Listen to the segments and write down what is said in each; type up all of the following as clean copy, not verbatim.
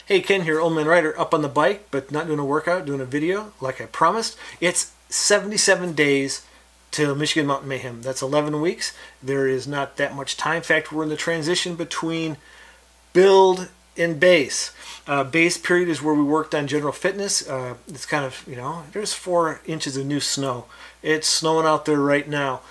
Hey, Ken here, OldManRider, up on the bike, but not doing a workout, doing a video like I promised. It's 77 days till Michigan Mountain Mayhem. That's 11 weeks. There is not that much time. In fact, we're in the transition between build and base. Base period is where we worked on general fitness. It's kind of, there's 4 inches of new snow. It's snowing out there right now.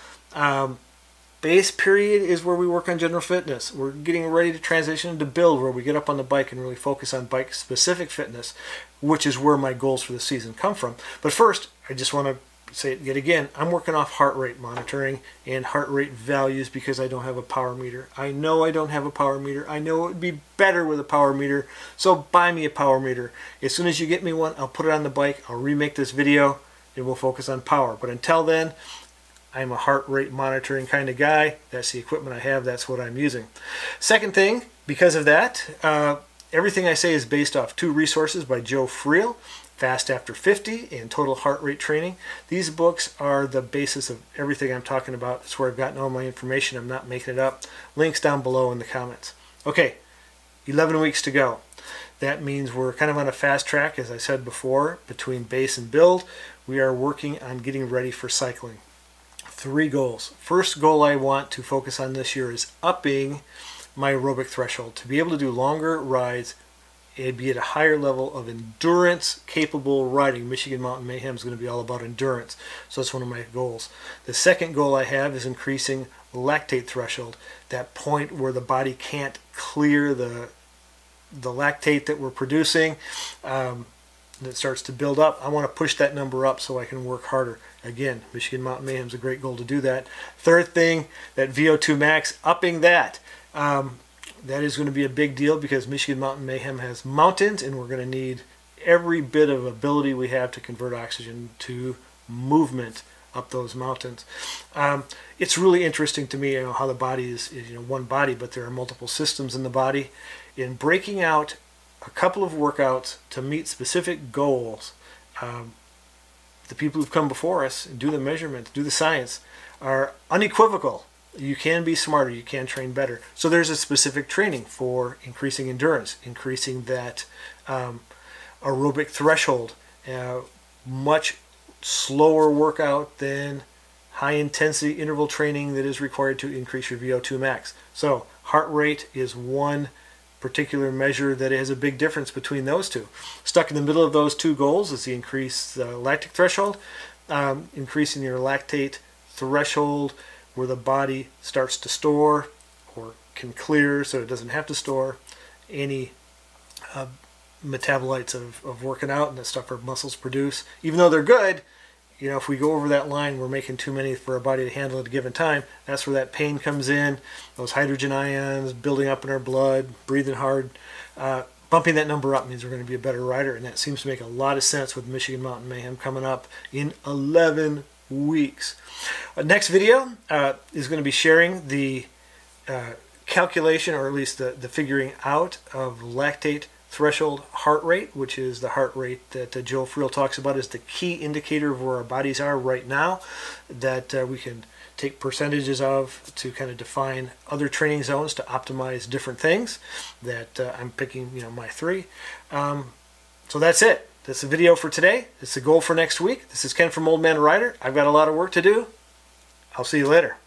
Base period is where we work on general fitness. We're getting ready to transition into build, where we get up on the bike and really focus on bike specific fitness, which is where my goals for the season come from. But first, I just want to say it yet again, I'm working off heart rate monitoring and heart rate values because I don't have a power meter. I know I don't have a power meter. I know it would be better with a power meter, so buy me a power meter. As soon as you get me one, I'll put it on the bike, I'll remake this video, and we'll focus on power. But until then, I'm a heart rate monitoring kind of guy. That's the equipment I have. That's what I'm using. Second thing, because of that, everything I say is based off 2 resources by Joe Friel, Fast After 50 and Total Heart Rate Training. These books are the basis of everything I'm talking about. That's where I've gotten all my information. I'm not making it up. Links down below in the comments. Okay, 11 weeks to go. That means we're kind of on a fast track, as I said before, between base and build. We are working on getting ready for cycling. 3 goals. First goal I want to focus on this year is upping my aerobic threshold, to be able to do longer rides and be at a higher level of endurance capable riding. Michigan Mountain Mayhem is going to be all about endurance, so that's one of my goals. The second goal I have is increasing lactate threshold, that point where the body can't clear the lactate that we're producing. It starts to build up. I want to push that number up so I can work harder. Again, Michigan Mountain Mayhem is a great goal to do that. Third thing, that VO2 max, upping that. That is going to be a big deal because Michigan Mountain Mayhem has mountains, and we're going to need every bit of ability we have to convert oxygen to movement up those mountains. It's really interesting to me, how the body is one body, but there are multiple systems in the body. In breaking out a couple of workouts to meet specific goals, the people who've come before us and do the measurements, do the science, are unequivocal. You can be smarter, you can train better. So there's a specific training for increasing endurance, increasing that aerobic threshold. Much slower workout than high intensity interval training that is required to increase your VO2 max. So heart rate is one particular measure that has a big difference between those two. Stuck in the middle of those 2 goals is the increased lactic threshold, increasing your lactate threshold where the body starts to store or can clear so it doesn't have to store any metabolites of working out and the stuff our muscles produce. Even though they're good, if we go over that line, we're making too many for our body to handle at a given time. That's where that pain comes in, those hydrogen ions building up in our blood, breathing hard. Bumping that number up means we're going to be a better rider, and that seems to make a lot of sense with Michigan Mountain Mayhem coming up in 11 weeks. Next video is going to be sharing the calculation, or at least the figuring out of lactate threshold heart rate, which is the heart rate that Joe Friel talks about as the key indicator of where our bodies are right now, that we can take percentages of to kind of define other training zones to optimize different things. That I'm picking, my 3. So that's it. That's the video for today. It's the goal for next week. This is Ken from OldManRider. I've got a lot of work to do. I'll see you later.